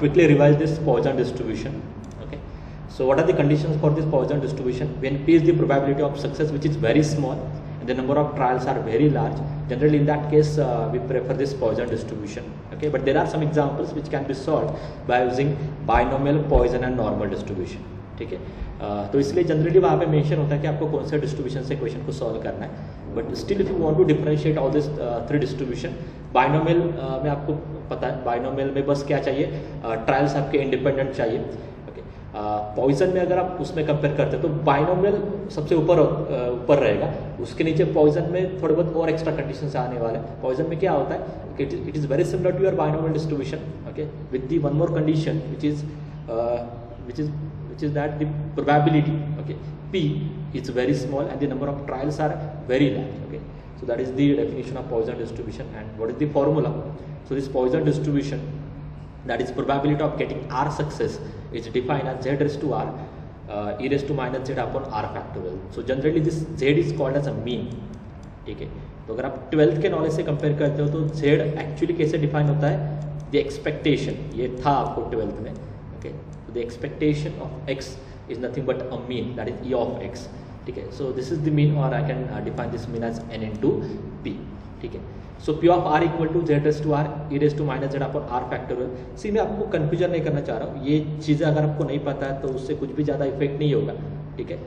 quickly revise this Poisson distribution. Okay, so what are the conditions for this Poisson distribution? When P is the probability of success, which is very small, and the number of trials are very large, generally in that case we prefer this Poisson distribution. Okay, but there are some examples which can be solved by using binomial, Poisson and normal distribution. ठीक है, तो इसलिए generally वहाँ पे mention होता है कि आपको कौन से डिस्ट्रीब्यूशन से क्वेश्चन को सॉल्व करना है. But still if you want to differentiate all this three distribution, binomial में आपको पता है बाइनोमियल में बस क्या चाहिए, ट्रायल्स आपके इंडिपेंडेंट चाहिए. ओके, पॉइजन में अगर आप उसमें कंपेयर करते हैं तो बाइनोमियल सबसे ऊपर रहेगा, उसके नीचे पॉइजन में थोड़े बहुत और एक्स्ट्रा कंडीशन आने वाले हैं. पॉइजन में क्या होता है, it is very similar to your binomial distribution. Okay, with the one more condition which is that the probability, okay, P is very small and the number of trials are very large. Okay, so that is the definition of Poisson distribution. And what is the formula? So this Poisson distribution, that is probability of getting R success, is defined as Z raised to R e raised to minus Z upon R factorial. So generally this Z is called as a mean. ठीक है, तो अगर आप 12th के knowledge से compare करते हो तो Z एक्चुअली कैसे डिफाइन होता है, द एक्सपेक्टेशन, ये था आपको 12th में. Okay, the expectation of x is nothing but a mean, that is e of x. ठीक है, so this is the mean, or I can define this mean as n into p. ठीक है, so p of r equal to z raised to r e raised to minus z upon r factorial. सी मैं आपको confusion नहीं करना चाह रहा हूँ, ये चीज़ें अगर आपको नहीं पता है तो उससे कुछ भी ज़्यादा इफेक्ट नहीं होगा. ठीक है,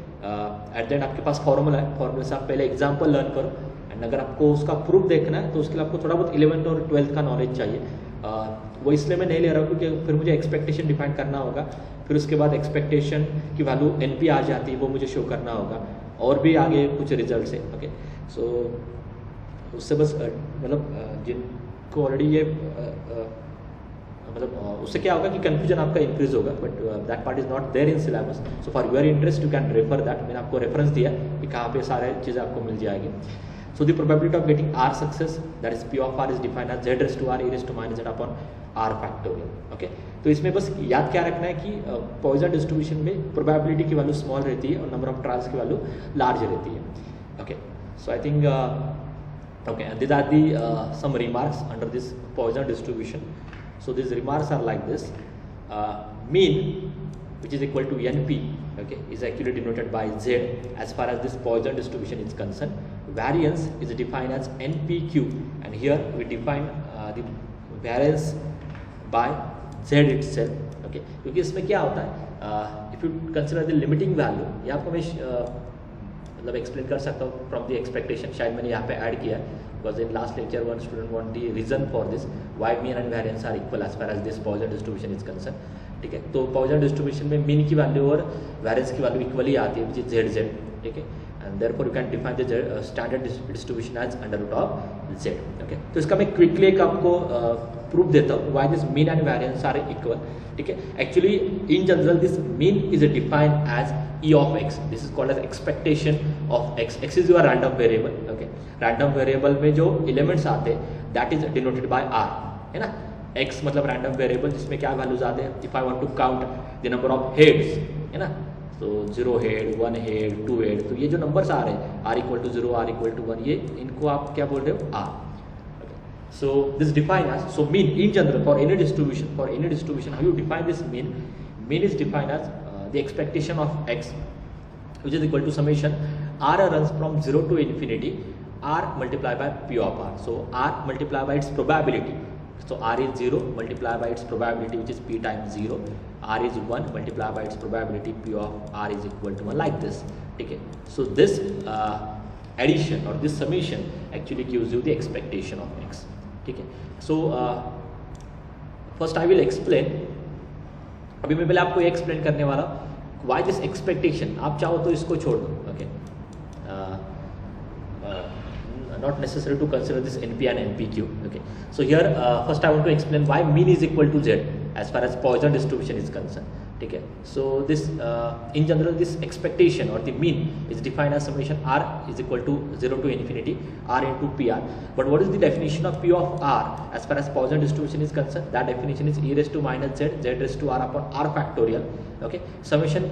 एट द एंड आपके पास फॉर्मूला है, फॉर्मूले से आप पहले एग्जाम्पल लर्न करो, एंड अगर आपको उसका प्रूफ देखना है तो उसके लिए आपको थोड़ा बहुत 11th और 12th का नॉलेज चाहिए. वो इसलिए मैं नहीं ले रहा हूँ क्योंकि फिर मुझे एक्सपेक्टेशन डिफाइन करना होगा, फिर उसके बाद एक्सपेक्टेशन की वैल्यू NP आ जाती है, वो मुझे शो करना होगा, और भी आगे कुछ रिजल्ट है. ओके, सो उससे बस मतलब जिनको ऑलरेडी ये मतलब उससे क्या होगा कि कन्फ्यूजन आपका इंक्रीज होगा, but that part is not there in syllabus. So for your interest you can refer that. मैंने आपको रेफरेंस दिया कि कहाँ पे सारे चीज़ें आपको मिल जाएगी. So the probability of getting R success, that is P of R, is defined as Z raised to R e raised to minus Z upon R factorial. Okay, तो इसमें बस याद क्या रखना है कि Poisson distribution में probability की वैल्यू स्मॉल रहती है और number of trials की वैल्यू लार्ज रहती है. Okay, so I think okay, and these are the some remarks under this Poisson distribution. So these remarks are like this: mean, which is equal to NP, okay, is actually denoted by Z as far as this Poisson distribution is concerned. Variance is defined as NPQ, and here we define the variance by Z itself. Okay, क्योंकि इसमें क्या होता है, if you consider the limiting value, ये आपको मैं मतलब explain कर सकता हूँ फ्रॉम द एक्सपेक्टेशन, शायद मैंने यहाँ पे ऐड किया है, because in last lecture one student want the reason for this why mean and variance are equal as far as this Poisson distribution is concern. ठीक है, तो Poisson डिस्ट्रीब्यूशन में मीन की वैल्यू और वेरिएंस की value equally आती है, which is Z. ठीक है, and therefore you can define the standard distribution as under root of Z. Okay, तो इसका मैं क्विकली एक आपको प्रूफ देता हूँ why this mean and variance are equal. ठीक है, actually in general this mean is defined as E of x. This is called as expectation of x. X is your random variable. Okay, random variable में जो elements आते हैं that is denoted by R, है ना. x मतलब random variable जिसमें क्या values आते हैं, if I want to count the number of heads, है ना, तो 0 हेड, 1 हेड, 2 हेड, तो ये जो नंबर्स आ रहे हैं r equal to 0, r equal to 1, ये इनको आप क्या बोल रहे हो, r. So this define as, so mean in general for any distribution how you define this mean. Mean is defined as the expectation of x which is equal to summation r runs from 0 to infinity, r multiplied by p of r. So r multiplied by its probability. So r is 0 multiplied by its probability, which is p times 0. r is 1 multiplied by its probability, p of r is equal to 1, like this. Okay, so this addition or this summation actually gives you the expectation of x. Okay, so first I will explain. अभी मैं पहले आपको ये explain करने वाला हूँ why this expectation. आप चाहो तो इसको छोड़ दो. Okay, not necessary to consider this NP and NPQ. Okay, so here first I want to explain why mean is equal to Z as far as Poisson distribution is concerned. ठीक है, so this in general this expectation or the mean is defined as summation r is equal to 0 to infinity r into pr. But what is the definition of p of r as far as Poisson distribution is concerned? That definition is e raised to minus z, z raised to r upon r factorial. Okay, summation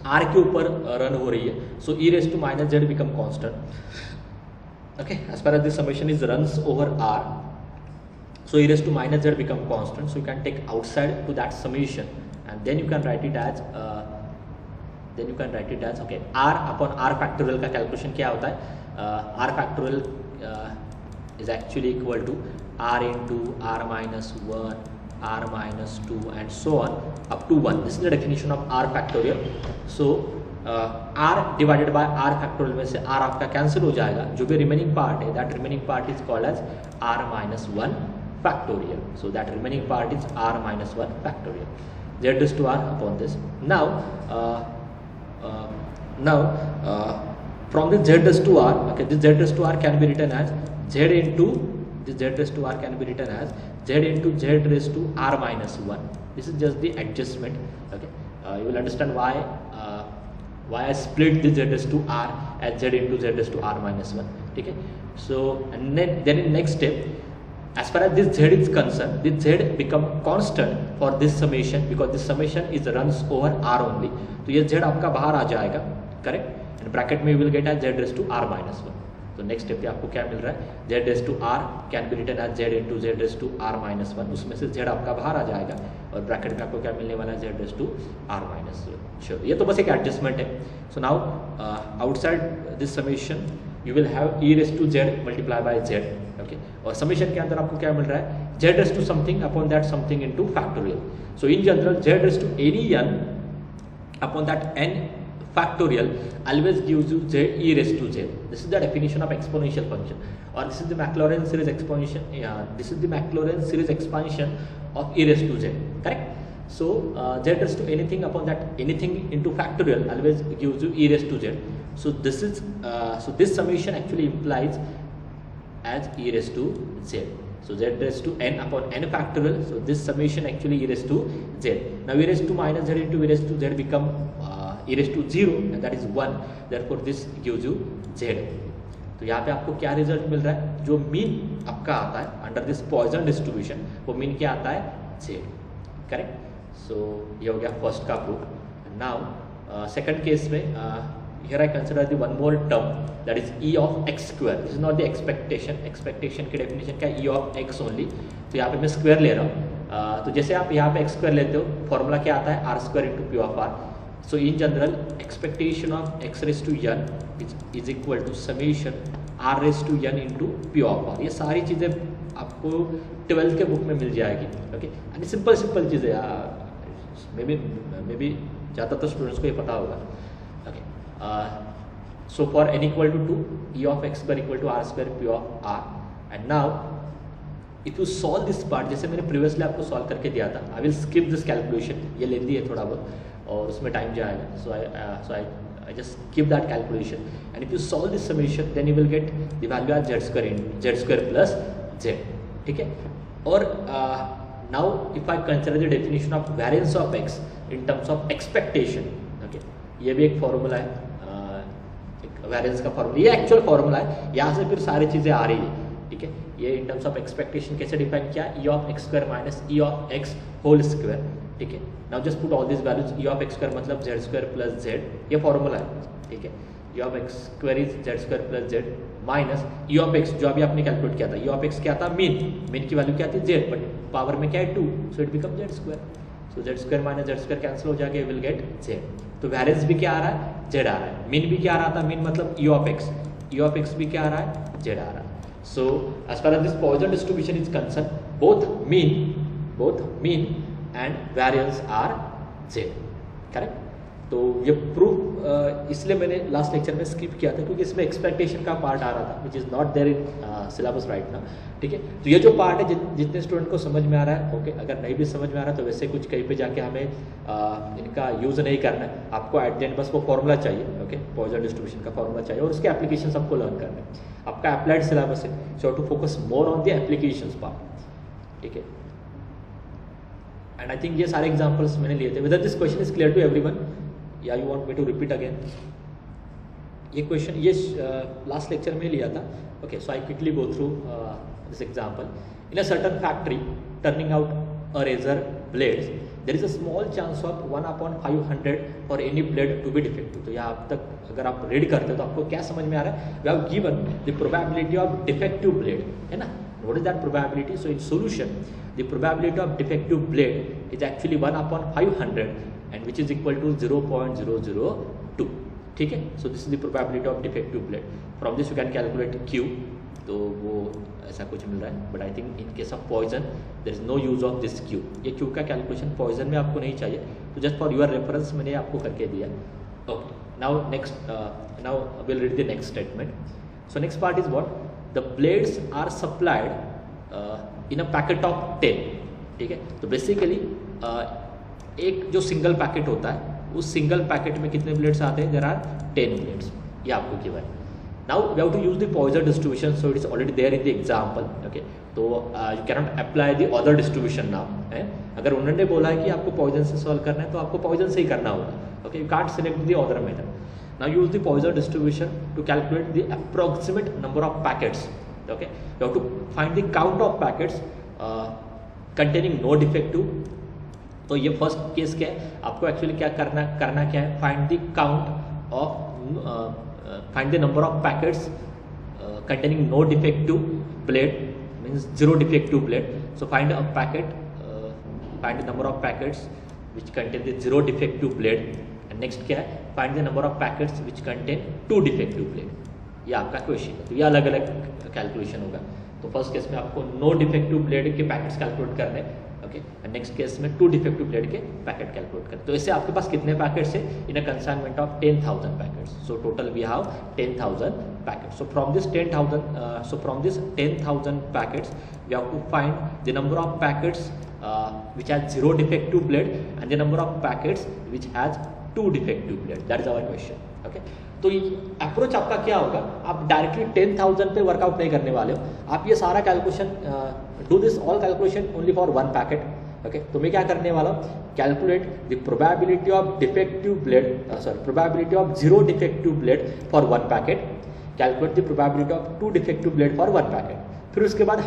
r के ऊपर run हो रही है, so e raised to minus z become constant. Okay, as far as this summation is runs over r, So e raised to minus z become constant. So you can take outside to that summation, and then you can write it as okay, r upon r factorial का calculation क्या होता है, r factorial is actually equal to r into r minus 1, r minus 2 and so on up to 1. This is the definition of r factorial. So r divided by r factorial में से r आपका cancel हो जाएगा, जो भी remaining part है that remaining part is called as r minus 1 factorial. So that remaining part is r minus 1 factorial. Z raised to r upon this. Now from this z raised to r, okay, this z raised to r can be written as z into this z raised to r can be written as z into z raised to r minus 1. This is just the adjustment. Okay, you will understand why I split this z raised to r as z into z raised to r minus 1. Okay, so and then in next step, as far as this z is concerned, this z become constant for this summation because this summation is runs over r only. तो ये z आपका बाहर आ जाएगा, correct, and bracket में you will get as z raised to r minus 1. तो next step पे आपको क्या मिल रहा है, z raised to r can be written as z into z raised to r minus 1. उसमें से z आपका बाहर आ जाएगा और ब्रैकेट में आपको क्या मिलने वाला है, z raised to r minus 1. Sure, ये तो बस एक एडजस्टमेंट है. So now outside this summation u will have e raised to z multiply by z. Okay, और समेशन के अंदर आपको क्या मिल रहा है, z raised to something upon that something into factorial. So in general z raised to any n upon that n factorial always gives you z e raised to z. This is the definition of exponential function, or this is the Maclaurin series expansion. This is the Maclaurin series expansion of e raised to z. Correct. So z raised to anything upon that anything into factorial always gives you e raised to z. So this is so this summation actually implies as e raised to z. So z raised to n upon n factorial. So this summation actually e raised to z. Now e raised to minus z into e raised to z become e raised to 0, and that is 1. Therefore this gives you z. तो यहाँ पे आपको क्या result मिल रहा है, जो mean आपका आता है अंडर दिस पॉइजन डिस्ट्रीब्यूशन, वो मीन क्या आता है, z. करेक्ट. सो ये हो गया फर्स्ट का प्रूफ. नाउ सेकंड केस में here I consider the one more term, that is e of x square. This is not the expectation. Expectation की definition क्या है, e of x only. तो यहाँ पे मैं स्क्वायर ले रहा हूँ. तो जैसे आप यहाँ पे x स्क्वायर लेते हो, फॉर्मूला क्या आता है, r square into p of r. So in general, expectation of x raised to n is equal to summation r raised to n into p of r. ये सारी चीज़ें आपको 12th के बुक में मिल जाएगी. ओके, एंड सिंपल चीज़ें, may be ज़्यादातर students को ये पता होगा. So for n equal to 2, e of x square equal to r square p of r. And now if you solve this part, जैसे मैंने प्रीवियसली आपको सॉल्व करके दिया था, I will skip this calculation. ये लेंदी है थोड़ा बहुत और उसमें टाइम जाएगा. So I just skip that calculation. And if you solve this summation, then you will get the value as z square plus z. ठीक है. और now if I consider the definition of variance of x in terms of expectation, okay, ये भी एक formula है, variance का formula, ये actual formula है, यहाँ से फिर सारी चीज़ें आ रही है. ठीक है, ये इन टर्म्स ऑफ एक्सपेक्टेशन कैसे डिफाइन किया, e of x square minus e of x whole square. ठीक है, now just put all this values. e of x square मतलब z स्क्वायर प्लस z, ये फॉर्मूला है. ठीक है, e of x square is z square plus z minus e of x जो अभी आपने कैलकुलेट किया था, e of x क्या था, मीन की वैल्यू क्या थी, z, बट पावर में क्या है 2, so it become z square. So z square minus z square cancel हो जाएगा, विल गेट z. तो वेरिएंस भी क्या आ रहा है, z आ रहा है. मीन भी क्या आ रहा था, मीन मतलब e of x भी क्या आ रहा है, z आ रहा है. So as far as this Poisson distribution is concern, both mean and variance are z. Correct. तो ये प्रूफ इसलिए मैंने लास्ट लेक्चर में स्किप किया था क्योंकि इसमें एक्सपेक्टेशन का पार्ट आ रहा था, which is not there in syllabus right now. ठीक है, तो ये जो पार्ट है जितने स्टूडेंट को समझ में आ रहा है, ओके, अगर नहीं भी समझ में आ रहा है तो वैसे कुछ कहीं पे जाके हमें इनका यूज़ नहीं करना है. आपको एट द एंड बस वो फॉर्मूला चाहिए. ओके, पॉइजन डिस्ट्रीब्यूशन का फॉर्मूला चाहिए और उसके एप्लीकेशन सबको लर्न करना है. आपका अप्लाइड सिलेबस है, so to focus more on the applications part. ठीक है, एंड आई थिंक ये सारे एग्जाम्पल्स मैंने लिए थे. Whether this question is clear to everyone, या you want me to repeat again. ये क्वेश्चन ये लास्ट लेक्चर में लिया था. Okay, so I quickly go through this example. In a certain factory turning out a razor blades, there is a small chance of 1/500 for any blade to be defective. तो यहाँ अब तक अगर आप read करते हो तो आपको क्या समझ में आ रहा है, we have given the probability of defective blade, है ना, what is that probability? So in solution, the probability of defective blade is actually 1/500 and which is equal to 0.002. ठीक है, so this is the probability of defective blade. From this you can calculate Q, तो वो ऐसा कुछ मिल रहा है, but I think in case of Poisson there is no use of this Q. ये Q का कैलकुलेशन पॉइजन में आपको नहीं चाहिए, तो जस्ट फॉर योर रेफरेंस मैंने आपको करके दिया. Okay, now next, now will read the next statement. So next part is what, the blades are supplied in a packet of 10. ठीक है, तो बेसिकली एक जो सिंगल पैकेट होता है उस सिंगल पैकेट में कितने ब्लेड्स आते हैं? There are 10 blades. ये आपको गिवन है. Now we have to use the Poisson distribution, so it is already there in the example. Okay, तो you cannot apply the other distribution now. अगर उन्होंने बोला है कि आपको Poisson से सॉल्व करना है तो आपको Poisson से ही करना होगा. Okay, you can't select the other method. Now use the Poisson distribution to calculate the approximate number of packets. Okay, you have to find the count of packets containing no defective. तो ये first case क्या है, आपको actually क्या करना क्या है, find the count of find the number of packets containing no defective blade, means zero defective blade. So find a packet, find the number of packets which contain the zero defective blade, and next क्या है, find the number of packets which contain two defective blade. ये आपका question है, तो ये अलग अलग calculation होगा. तो फर्स्ट केस में आपको नो डिफेक्टिव ब्लेड के पैकेट्स कैलकुलेट करने, ओके, एंड नेक्स्ट केस में टू डिफेक्टिव ब्लेड के पैकेट कैलकुलेट करने. तो इससे आपके पास कितने पैकेट्स है? In a consignment of 10,000 packets. So total we have 10,000 packets. So from this 10,000 packets we have to find the number of packets which has zero defective blade and the number of packets which has two defective blade. That is our question. Okay, तो approach आपका क्या होगा, आप directly 10,000 पे workout नहीं करने वाले हो. आप ये सारा calculation, do this all calculation only for one packet. Okay, तो मैं क्या करने वाला हूँ, calculate the probability of defective blade, probability of zero defective blade for one packet, calculate the probability of two defective blade for one packet. फिर उसके बाद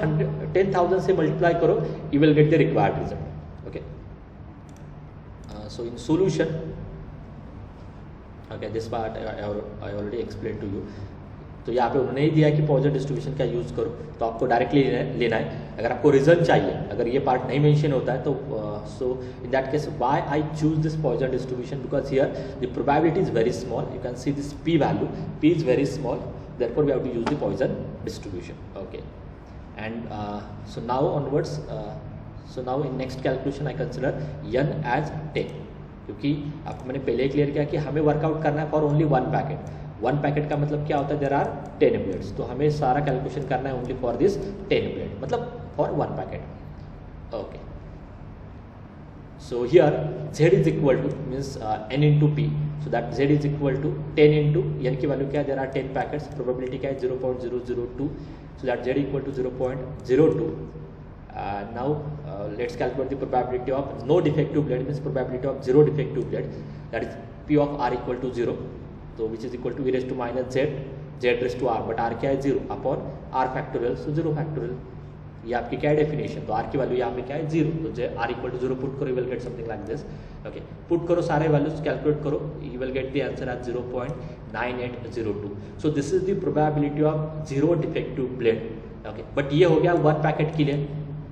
10,000 से मल्टीप्लाई करो, you will get the required result. Okay, so in solution, okay, this part I already explain to you. तो यहाँ पे उन्होंने ही दिया है कि पॉइजन डिस्ट्रीब्यूशन का यूज़ करो, तो आपको डायरेक्टली लेना है. अगर आपको रीजन चाहिए, अगर ये पार्ट नहीं मेंशन होता है तो so in that case why I choose this Poisson distribution, because here the probability is very small. You can see this p value, p is very small, therefore we have to use the Poisson distribution. Okay, and so now onwards, so now in next calculation I consider n as 10, क्योंकि आपको मैंने पहले clear किया कि हमें workout करना है for only one packet. One packet का मतलब क्या होता है, देयर आर 10 ब्लेड्स, तो हमें सारा कैलकुलेशन करना है ओनली फॉर दिस 10 ब्लेड, मतलब for one packet. Okay, so here z is equal to means n into P, so that z is equal to 10 into n की वैल्यू क्या है, there are 10 packets, probability क्या है 0.002, so that z equal to 0.02. Now let's calculate the probability of no defective blade, means probability of zero defective blade, that is p of r equal to 0, so which is equal to e raised to minus z raised to r, but r क्या है 0 upon r factorial, so 0 factorial. ये आपकी क्या है definition, तो r की value यहाँ पे क्या है 0, तो r इक्वल टू 0 पुट करो, you will get something like this. Okay, put करो सारे वैल्यूज कैलकुलेट करो, you will get the answer at 0.9802. So this is the probability of zero defective blade. Okay, but ये हो गया one packet के लिए,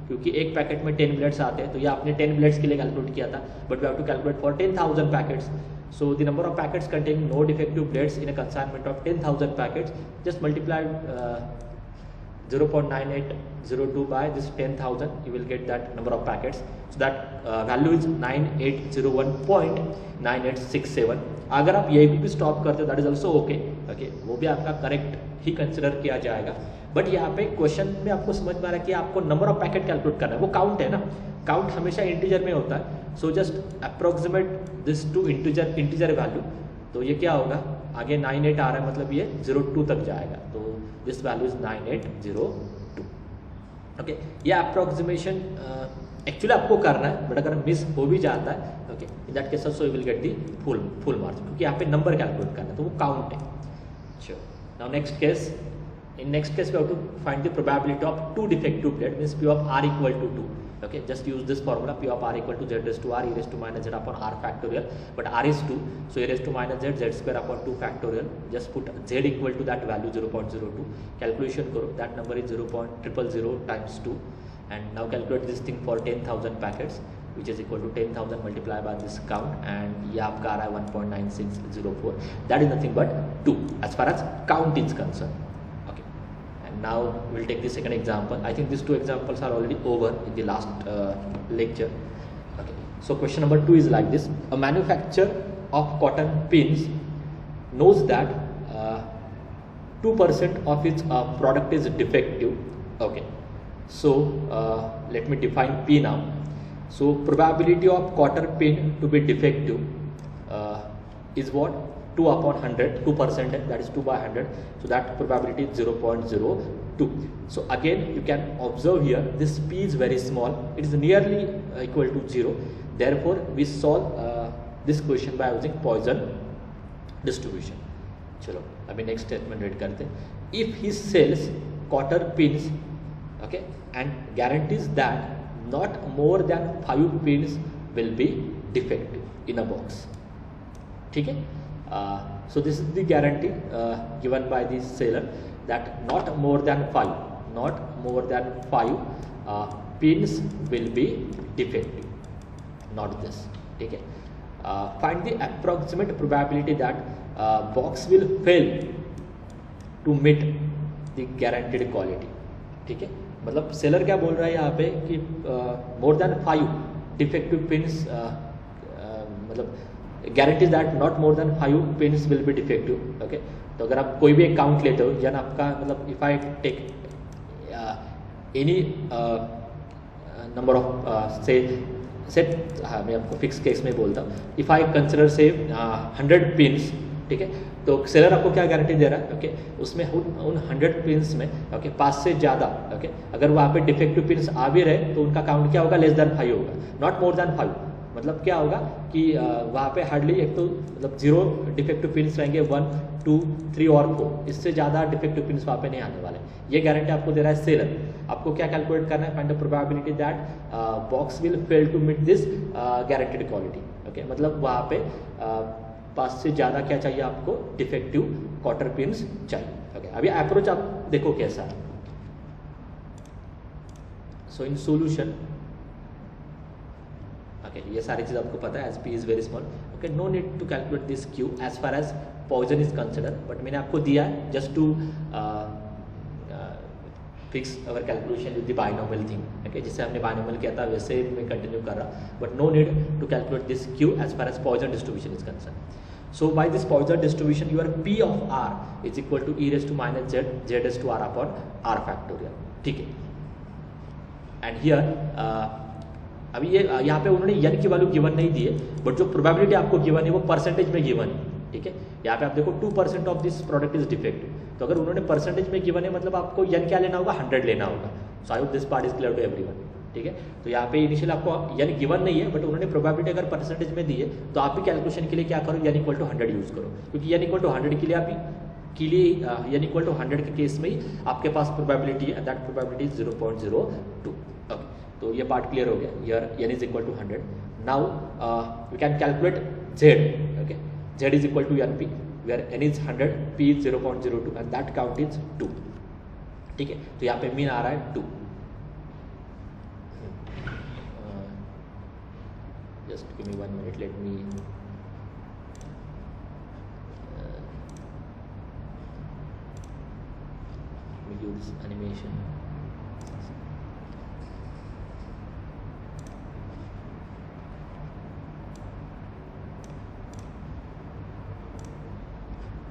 क्योंकि एक पैकेट में 10 ब्लेड्स आते हैं, तो ये आपने 10 ब्लेड्स के लिए कैलकुलेट किया था, but we have to calculate for 10,000 packets. So the number of packets containing no defective blades in a consignment of 10,000 packets, just multiply 0.9802 by this 10,000, you will get that number of packets. So that value is 9801.9867. अगर आप यही भी stop करते हो, that is also okay. Okay, वो भी आपका correct ही consider किया जाएगा. बट यहाँ पे क्वेश्चन में आपको समझ में आ रहा है कि आपको नंबर ऑफ पैकेट कैलकुलेट करना है, वो काउंट है ना, काउंट हमेशा इंटीजर में होता है. So just approximate this to integer value, तो ये क्या होगा, आगे 98 आ रहा है, मतलब ये 02 तक जाएगा, तो दिस वैल्यू इज 9802. ओके, ये अप्रोक्सीमेशन एक्चुअली आपको करना है, बट अगर मिस हो भी जाता है, okay, in that case so you will get the full marks, क्योंकि यहाँ पे नंबर कैलकुलेट करना है, तो वो काउंट है. Sure. Now next case, in next case we have to find the probability of two defective blade, means p of r equal to 2. Okay, just use this formula p of r equal to z raised to r e raised to minus z upon r factorial, but r is 2, so a raised to minus z z square upon 2 factorial. Just put z equal to that value 0.02, calculation karo, that number is 0.000 times 2, and now calculate this thing for 10,000 packets, which is equal to 10,000 multiplied by this count, and ये आपका आ रहा है 1.9604. That is nothing but 2 as far as count is concerned. Okay, and now we'll take the second example. I think these two examples are already over in the last lecture. Okay, so question number 2 is like this: a manufacturer of cotton pins knows that 2% of its product is defective. Okay, so let me define P now. So probability of cotton pin to be defective is what? 2 upon 100, 2%, that is 2 by 100. So that probability is 0.02. So again you can observe here this P is very small. It is nearly equal to 0. Therefore we solve this question by using Poisson distribution. चलो अभी next statement red करते हैं. If he sells cotton pins, okay, and guarantees that not more than 5 pins will be defective in a box. ठीक है? So this is the guarantee given by the seller that not more than 5 pins will be defective, not this. ठीक है? Find the approximate probability that box will fail to meet the guaranteed quality. ठीक है? मतलब seller क्या बोल रहा है यहाँ पे कि मोर देन 5 डिफेक्टिव पिन्स, मतलब guarantees that not more than 5 pins will be defective. Okay, तो अगर आप कोई भी एक काउंट लेते हो, यानी आपका मतलब if I take any number of set, हाँ मैं आपको फिक्स केस में बोलता हूँ, इफ आई कंसिडर से 100 पिन्स, ठीक है, तो सेलर आपको क्या गारंटी दे रहा है? ओके, उसमें उन 100 पिन्स में ओके 5 से ज़्यादा ओके अगर वहाँ पे डिफेक्टिव पिन्स आ भी रहे तो उनका काउंट क्या होगा? लेस देन 5 होगा, नॉट मोर देन 5. मतलब क्या होगा कि वहाँ पे हार्डली एक तो मतलब 0 डिफेक्टिव पिन्स रहेंगे, 1, 2, 3 और 4, इससे ज़्यादा डिफेक्टिव पिन्स वहाँ पे नहीं आने वाले. ये गारंटी आपको दे रहा है सेलर. आपको क्या कैलकुलेट करना है? Find the probability that box will fail to meet this guaranteed quality. Okay, मतलब वहाँ पे 5 से ज़्यादा क्या चाहिए आपको? डिफेक्टिव कॉटन पिन्स चाहिए. ओके, अभी अप्रोच आप देखो कैसा है. सो इन सोल्यूशन, ओके, ये सारी चीज़ आपको पता है. As P is very small. Okay, no need to calculate this Q as far as Poisson is consider, but मैंने आपको दिया है just to fix our calculation with the binomial thing. Okay, जिससे हमने बाइनोमियल किया था वैसे मैं कंटिन्यू कर रहा, but no need to calculate this Q as far as Poisson distribution is concern. So by this Poisson distribution, your P of R is equal to e raised to minus z, z raised to r upon r factorial. ठीक है? And here अभी ये यहाँ पे उन्होंने n की value given नहीं दी है, बट जो प्रोबेबिलिटी आपको गिवन है वो परसेंटेज में गिवन है. ठीक है? यहाँ पे आप देखो 2% of this product is defective. तो अगर उन्होंने परसेंटेज में गिवन है मतलब आपको n क्या लेना होगा? 100 लेना होगा. So I hope this part is clear to everyone. ठीक है? तो यहाँ पे इनिशियल आपको यानी गिवन नहीं है, बट उन्होंने प्रोबेबिलिटी अगर परसेंटेज में दी है तो आप भी कैलकुलेशन के लिए क्या करो? यानी इक्वल टू 100 यूज़ करो, क्योंकि यानी इक्वल टू 100 के लिए आप यानी इक्वल टू 100 के केस में ही आपके पास प्रोबेबिलिटी है, दैट प्रोबेबिलिटी इज 0.02. ओके, तो ये पार्ट क्लियर हो गया. Here n is equal to 100. Now we can calculate z. Okay, z is equal to np where n is 100, p is 0.02 and that count is 2. ठीक है? तो यहाँ पे mean आ रहा है 2. Just give me 1 minute. Let me do this animation.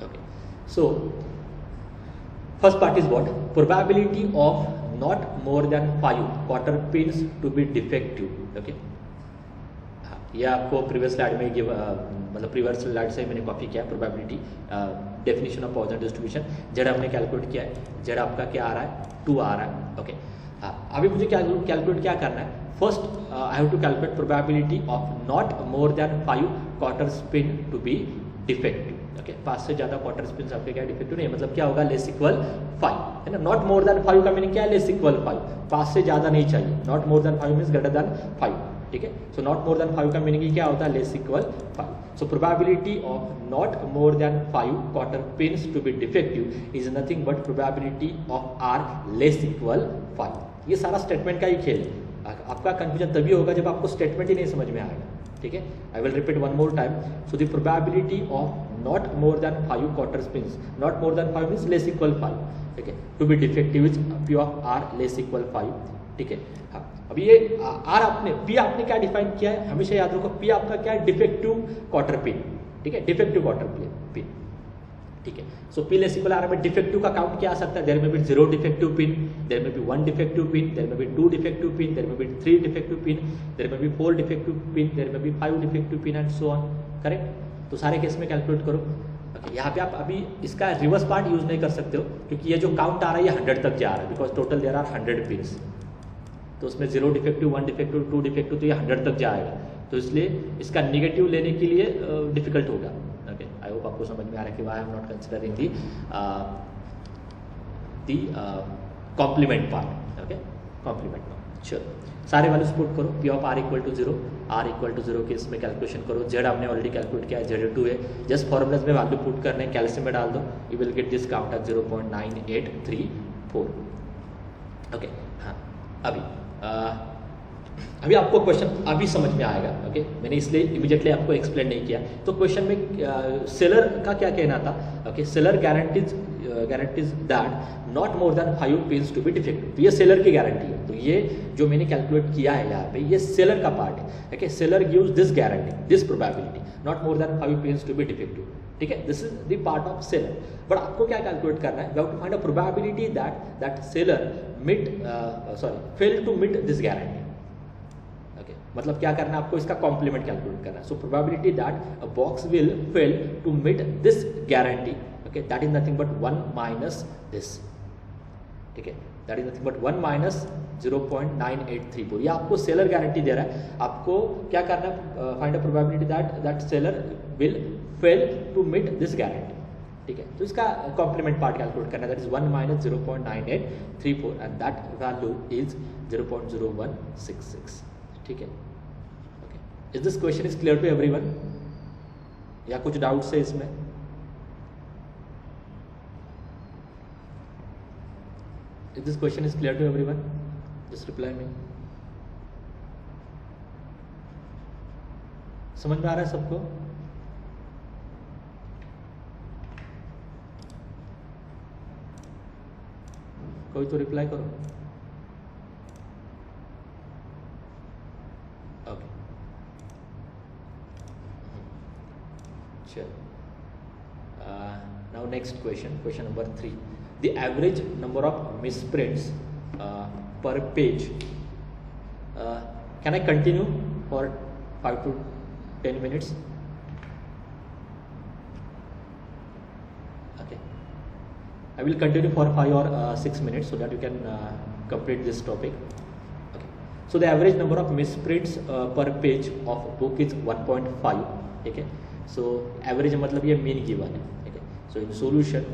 Okay. So first part is what? Probability of not more than 5 quarter pins to be defective. Okay. ये आपको previous slide में मतलब प्रीवियस स्लाइड से मैंने copy किया. Probability definition of Poisson distribution, Z हमने calculate किया है. जेड आपका क्या आ रहा है? 2 आ रहा है. ओके, हाँ, अभी मुझे कैलकुलेट क्या करना है? First I have to calculate probability of not more than 5 quarter pin to be defective. Okay 5 से ज़्यादा क्वार्टर स्पिन्स आपके क्या डिफेक्टिव नहीं है, मतलब क्या होगा लेस इक्वल 5 है ना। नॉट मोर देन 5 का मीनिंग क्या है, लेस इक्वल 5, 5 से ज़्यादा नहीं चाहिए। Not more than 5 means greater than 5, ठीक है। सो नॉट मोर देन 5 का मीनिंग क्या होता है, less equal 5। So probability of not more than 5 quarter pins to be defective is nothing but probability of R less equal 5। ये सारा statement का ही खेल है। आपका कंफ्यूजन तभी होगा जब आपको स्टेटमेंट ही नहीं समझ में आएगा, ठीक है। I will repeat one more time. So the probability of not more than 5 quarter pins, not more than 5 means less equal 5, ठीक है, to be defective is P of R less equal 5, ठीक है। हाँ, अभी ये आर आपने P आपने क्या डिफाइन किया है, हमेशा याद रखो पी आपका क्या है, डिफेक्टिव क्वार्टर पिन, ठीक है, डिफेक्टिव क्वार्टर पिन, ठीक है। So P less equal R में डिफेक्टिव का काउंट क्या आ सकता है, there may be 0 defective pin, there may be 1 defective pin, there may be 2 defective pin, there may be 3 defective pin, there may be 4 defective pin, there may be 5 defective pin and so on, correct. तो सारे case में calculate करो। Okay, यहाँ पे आप अभी इसका reverse part use नहीं कर सकते हो क्योंकि ये जो काउंट आ रहा है ये 100 तक जा रहा है, because total there are 100 pins. तो उसमें 0 डिफेक्टिव, 1 डिफेक्टिव, 2 डिफेक्टिव, तो ये 100 तक जाएगा। तो इसलिए इसका नेगेटिव लेने के लिए डिफिकल्ट होगा। ओके, आई होप आपको समझ में आ रहा है कि why I am not considering the complement part. Okay, complement part. चलो सारे वैल्यूज पुट करो, P of R equal to 0, R equal to 0 के इसमें कैलकुलेशन करो। जेड आपने ऑलरेडी कैलकुलेट किया है, Z2 है, जस्ट फॉर्मुलाज में वैल्यू पुट करने, कैल्शियम में डाल दो, you will get this count at 0.9834। Okay, हाँ अभी आपको क्वेश्चन अभी समझ में आएगा। ओके, मैंने इसलिए इमीडिएटली आपको एक्सप्लेन नहीं किया। तो क्वेश्चन में सेलर का क्या कहना था, okay, seller guarantees that not more than 5 pins to be defective. तो ये सेलर की गारंटी है। तो ये जो मैंने कैलकुलेट किया है यहाँ पे, ये सेलर का पार्ट है। Okay, seller gives this guarantee, this probability not more than 5 pins to be defective, ठीक है। This is the part of seller. But आपको क्या कैलकुलेट करना है, we have to find a probability that seller fail to meet this guarantee. Okay, मतलब क्या करना है आपको, इसका कॉम्प्लीमेंट कैलकुलेट करना है। So probability that a box will fail to meet this guarantee, okay, that is nothing but 1 minus this, ठीक है, that is nothing but 1 minus 0.9834। ये आपको सेलर गारंटी दे रहा है। आपको क्या करना है, find a probability that seller will fail to meet this guarantee, ठीक है। तो इसका कॉम्प्लीमेंट पार्ट कैलकुलेट करना है, that is 1 minus 0.9834 and that value is 0.0166, ठीक है। Okay, is this question is clear to everyone या कुछ डाउट्स है इसमें? If this question is clear to everyone, just reply me. समझ में आ रहा है सबको? कोई तो रिप्लाई करो। ओके, चलो now next question number 3. The average number of misprints per page. Can I continue for 5 to 10 minutes? Okay, I will continue for 5 or 6 minutes so that you can complete this topic. Okay, so the average number of misprints per page of book is 1.5. ठीक है, so average मतलब ये mean given है, ठीक है। So in solution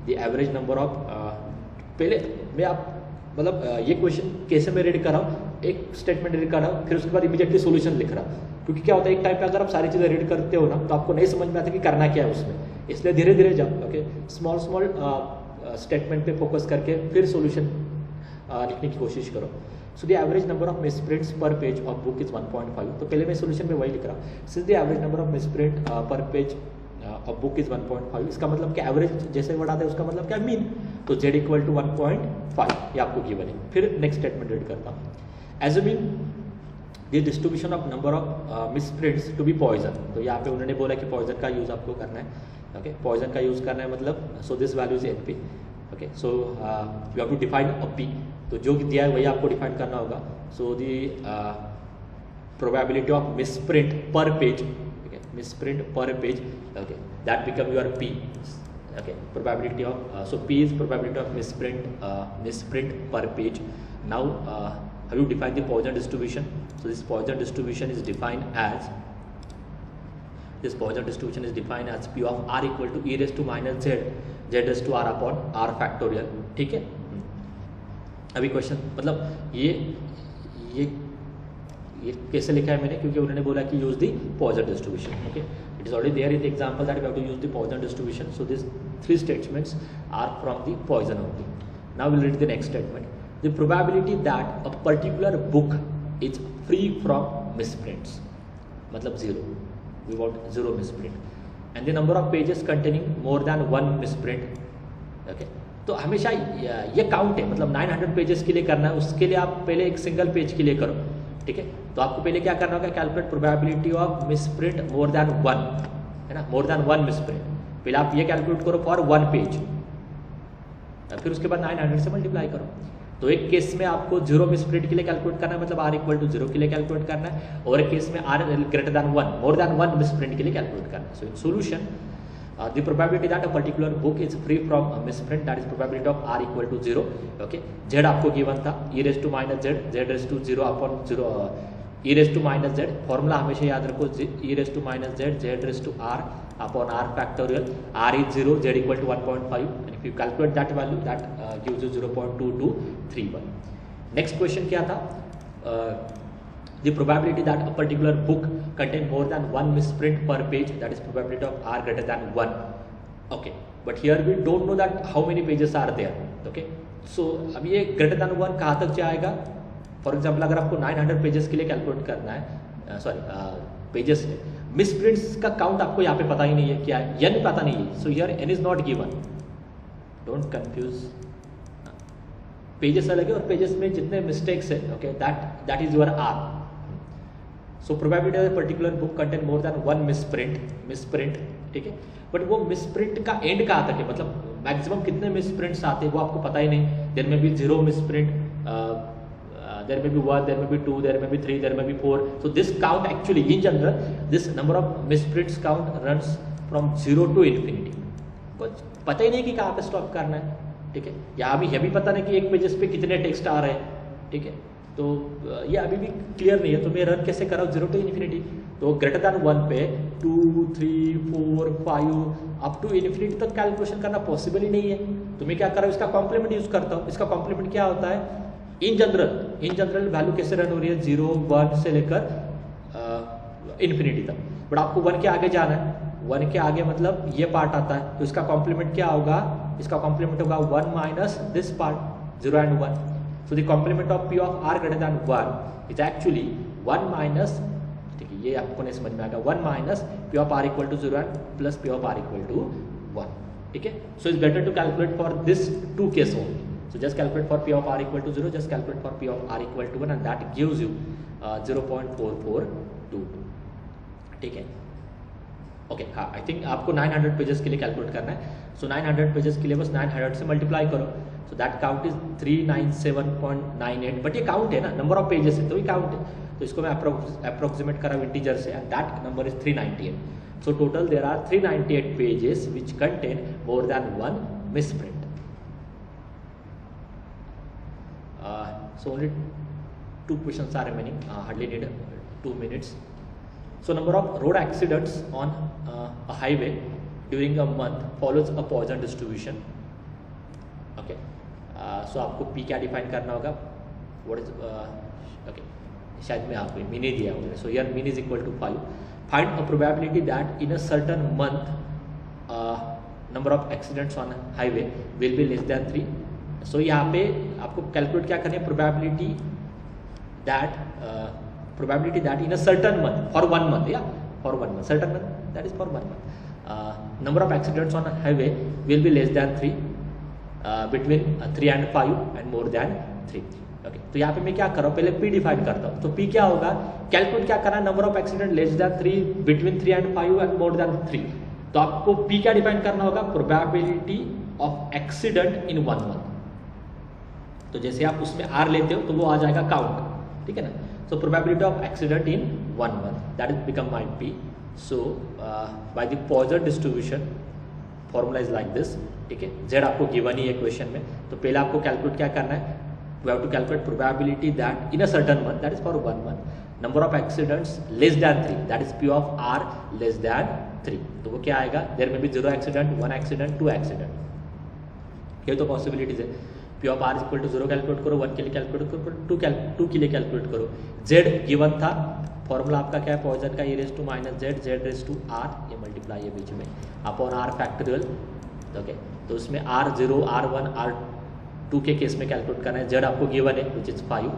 the average number of, पहले मैं आप मतलब ये क्वेश्चन कैसे मैं रीड कर रहा हूँ, एक स्टेटमेंट रीड कर रहा हूँ, फिर उसके बाद इमीडिएटली सॉल्यूशन लिख रहा हूँ। क्योंकि क्या होता है, एक टाइम पे अगर आप सारी चीज़ें रीड करते हो ना, तो आपको नहीं समझ में आता कि करना क्या है उसमें। इसलिए धीरे धीरे जाओ। ओके, स्मॉल स्टेटमेंट पे फोकस करके फिर सॉल्यूशन लिखने की कोशिश करो। So the average number of misprints per page of book is 1.5। तो पहले मैं सॉल्यूशन में वही लिख रहा हूँ, since the average number of misprint पर पेज ऑफ बुक इज 1.5। इसका मतलब क्या, एवरेज जैसे वर्ड आता है उसका मतलब क्या, मीन। तो z इक्वल टू 1.5 ये आपको गिवन है। फिर नेक्स्ट स्टेटमेंट रीड करता हूँ, assuming the distribution of number of misprints to be Poisson. तो यहाँ पे उन्होंने बोला कि पॉइजन का यूज आपको करना है। ओके, पॉइजन का यूज करना है मतलब, so this value is NP। Okay, so you have to define a P। तो जो दिया है वही आपको डिफाइन करना होगा। सो द प्रोबेबिलिटी ऑफ मिसप्रिंट पर page, misprint per page, okay, that become your P. Okay, probability of so P is probability of misprint per page. Now have you defined the Poisson distribution? So this Poisson distribution is defined as this Poisson distribution is defined as P of R equal to e raise to minus Z Z raise to R upon R factorial, ठीक है। अभी question मतलब ये कैसे लिखा है मैंने, क्योंकि उन्होंने बोला कि use the Poisson distribution, okay. It is already there in the example that we have to use the Poisson distribution, so this three statements are from the Poisson only. Now will read the next statement, the probability that a particular book is free from misprints, मतलब zero, we want zero misprint, and the number of pages containing more than one misprint, okay. तो हमेशा ये count है, मतलब 900 pages के लिए करना है, उसके लिए आप पहले एक सिंगल पेज के लिए करो, ठीक है। तो आपको पहले क्या करना होगा, calculate probability of misprint more than one, है ना, मोर देन वन मिसप्रिंट। पहले आप ये कैलकुलेट करो फॉर वन पेज, फिर उसके बाद 900 से मल्टीप्लाई करो। तो एक केस में आपको जीरो मिसप्रिंट के लिए कैलकुलेट करना है, मतलब आर इक्वल टू जीरो के लिए कैलकुलेट करना है, और एक केस में R greater than one, more than one misprint के लिए कैलकुलेट करना है। So in solution the probability that a particular book is free from a misprint, that is probability of r equal to 0, okay। z आपको given था e raised to minus z, z raised to 0 upon 0, e raised to minus z, formula हमेशा याद रखो, e raised to minus z, z raised to r upon r factorial, r is 0, z equal to 1.5, and if you calculate that value, that gives you 0.2231। next question क्या था, the probability that a particular book contain more than one misprint per page, that is probability of r greater than 1, okay। but here we don't know that how many pages are there, okay। so अब ये greater than 1 कहाँ तक जाएगा, for example अगर आपको 900 pages के लिए calculate करना है, सॉरी पेजेस है, मिसप्रिंट्स का काउंट आपको यहाँ पे पता ही नहीं है क्या है, n पता नहीं है, so here n is not given, don't confuse, pages अलग है और पेजेस में जितने मिस्टेक्स है, okay, that is your r। So probability of particular book contain more than one misprint, ठीक है, बट वो मिसप्रिंट का एंड कहाँ तक है, मतलब मैक्सिमम कितने मिसप्रिंट्स आते हैं वो आपको पता ही नहीं। There may be zero misprint, there may be 1, there may be 2, there may be 3, there may be 4। So this count actually in general this number of misprints count runs from 0 to infinity, कुछ पता ही नहीं कि कहाँ पे stop करना है, ठीक है। यहाँ भी ये भी पता नहीं कि एक पेजेस पे कितने टेक्स्ट आ रहे हैं, ठीक है, तो ये अभी भी क्लियर नहीं है, तो मैं रन कैसे कराऊँ 0 टू इन्फिनिटी। तो ग्रेटर देन 1 पे 2, 3, 4, 5 अप टू इन्फिनिटी तक कैलकुलेशन करना पॉसिबल ही नहीं है, तो मैं क्या कर रहा हूँ, इसका कॉम्प्लीमेंट यूज करता हूँ। इसका कॉम्प्लीमेंट क्या होता है, इन जनरल वैल्यू कैसे रन हो रही है 0, 1 से लेकर इन्फिनिटी तक, बट आपको 1 के आगे जाना है, 1 के आगे मतलब ये पार्ट आता है, तो इसका कॉम्प्लीमेंट क्या होगा, इसका कॉम्प्लीमेंट होगा 1 minus this part 0 and 1। So the complement of p of r greater than 1 is actually 1 minus, ठीक है, ये आपको नहीं समझ में आएगा, 1 minus p of r equal to 0 and plus p of r equal to 1, ठीक है। So it's better to calculate for this two case only. So just calculate for p of r equal to 0, just calculate for p of r equal to 1, and that gives you 0.4422, ठीक है, okay. हाँ, I think आपको 900 pages के लिए calculate करना है, सो 900 pages के लिए बस 900 से मल्टीप्लाई करो, so that count is 397.98, but ये काउंट है ना, नंबर ऑफ पेजेस है तो ये काउंट है, तो इसको मैं अप्रोक्सीमेट करा इंटीजर से, and that number is 398। So total there are 398 pages which contain more than one misprint. So only 2 questions are remaining, hardly need 2 minutes। So number of road accidents on a highway during a month follows a Poisson distribution, okay। So आपको P क्या define करना होगा, what is okay, शायद मैं आपको mean he दिया होगा, so here mean is equal to 5, find a probability that in a certain month number of accidents on a highway will be less than 3। so यहाँ पे आपको कैलकुलेट क्या करनी है, probability that in a certain month, for 1 month, yeah, for 1 month, certain month, that is for 1 month, number of accidents on a highway will be less than 3, between 3 and 5 and more than 3, okay। तो यहाँ पे मैं क्या कर रहा हूँ, पहले P define करता हूँ, तो P क्या होगा, कैलकुलेट क्या करना है, number of accident less than 3, between 3 and 5 and more than 3। तो आपको P क्या डिफाइन करना होगा, probability of accident in 1 month. तो जैसे आप उसमें R लेते हो तो वो आ जाएगा काउंट, ठीक है ना। So probability of accident in 1 month, that is become my P। So by the Poisson distribution formula is like this, ठीक है। Z आपको गिवन ही है क्वेश्चन में, तो पहले आपको कैलकुलेट क्या करना है, we have to calculate probability that in a certain month, that is for 1 month, number of accidents less than 3, that is P of R less than 3. तो वो क्या आएगा, there may be 0 accident, 1 accident, 2 accident. ये तो possibilities है. P of R equal to 0 calculate करो, 1 के लिए कैलकुलेट करो, 2 के लिए कैलकुलेट करो. Z गिवन था, फॉर्मूला आपका क्या है, पॉइजन का e raise to minus Z, Z raise to R, ये मल्टीप्लाई है बीच में अपॉन आर फैक्टोरियल. ओके, तो उसमें R0, R1, R2 के केस में कैलकुलेट करना है. Z आपको गिवन है विच इज 5.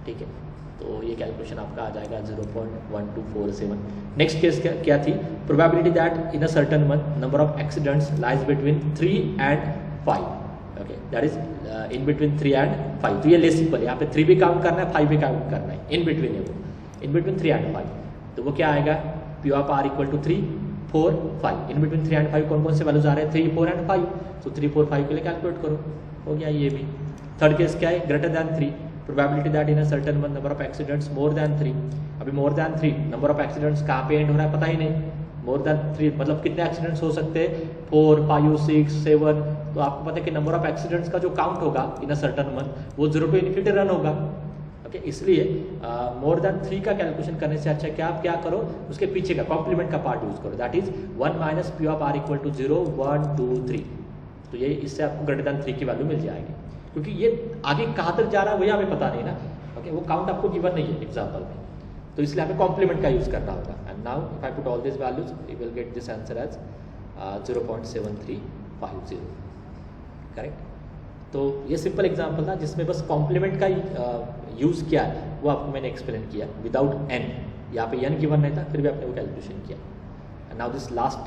ठीक है, तो ये कैलकुलेशन आपका आ जाएगा 0.1247. नेक्स्ट केस क्या थी, probability that in a certain month number of accidents lies between 3 and 5. Okay, that is in between 3 and 5. तो ये लेस सिंपल है, यहाँ पे 3 भी काउंट करना है, 5 भी काउंट करना है, इन बिटवीन है वो, इन बिटवीन 3 and 5. तो वो क्या आएगा, P of R equal to 3, 4, 5. In between 3 and 5 कौन कौन से वैल्यूज आ रहे हैं, 3, 4 and 5. तो 3, 4, 5 के लिए कैलकुलेट करो, हो गया ये भी. थर्ड केस क्या है, greater than 3, probability that in a certain month number of accidents more than 3. अभी more than 3, number of accidents कहाँ पे एंड हो रहा है पता ही नहीं. मोर दैन 3 मतलब कितने एक्सीडेंट्स हो सकते हैं, 4, 5, 6, 7. तो आपको पता है कि नंबर ऑफ एक्सीडेंट्स का जो काउंट होगा इन अ सर्टेन मंथ वो 0 to इन्फिनिटी रन होगा. ओके, इसलिए मोर देन 3 का कैलकुलेशन करने से अच्छा क्या आप क्या करो, उसके पीछे का कॉम्प्लीमेंट का पार्ट यूज करो, that is 1 minus P of R equal to 0, 1, 2, 3. तो ये इससे आपको ग्रेटर देन 3 की वैल्यू मिल जाएगी, क्योंकि ये आगे कहाँ तक जा रहा है वही हमें पता नहीं ना. ओके, वो काउंट आपको गिवन नहीं है एग्जाम्पल में, तो इसलिए हमें कॉम्प्लीमेंट का यूज करना होगा. And now if I put all this values you will get this answer as 0.7350. Correct. तो ये सिंपल एग्जांपल था जिसमें बस कॉम्प्लीमेंट का यूज़ किया है, वो आपको मैंने एक्सप्लेन किया विदाउट n. यहाँ पे n गिवन नहीं था, फिर भी आपने वो कैलकुलेशन किया. Now this last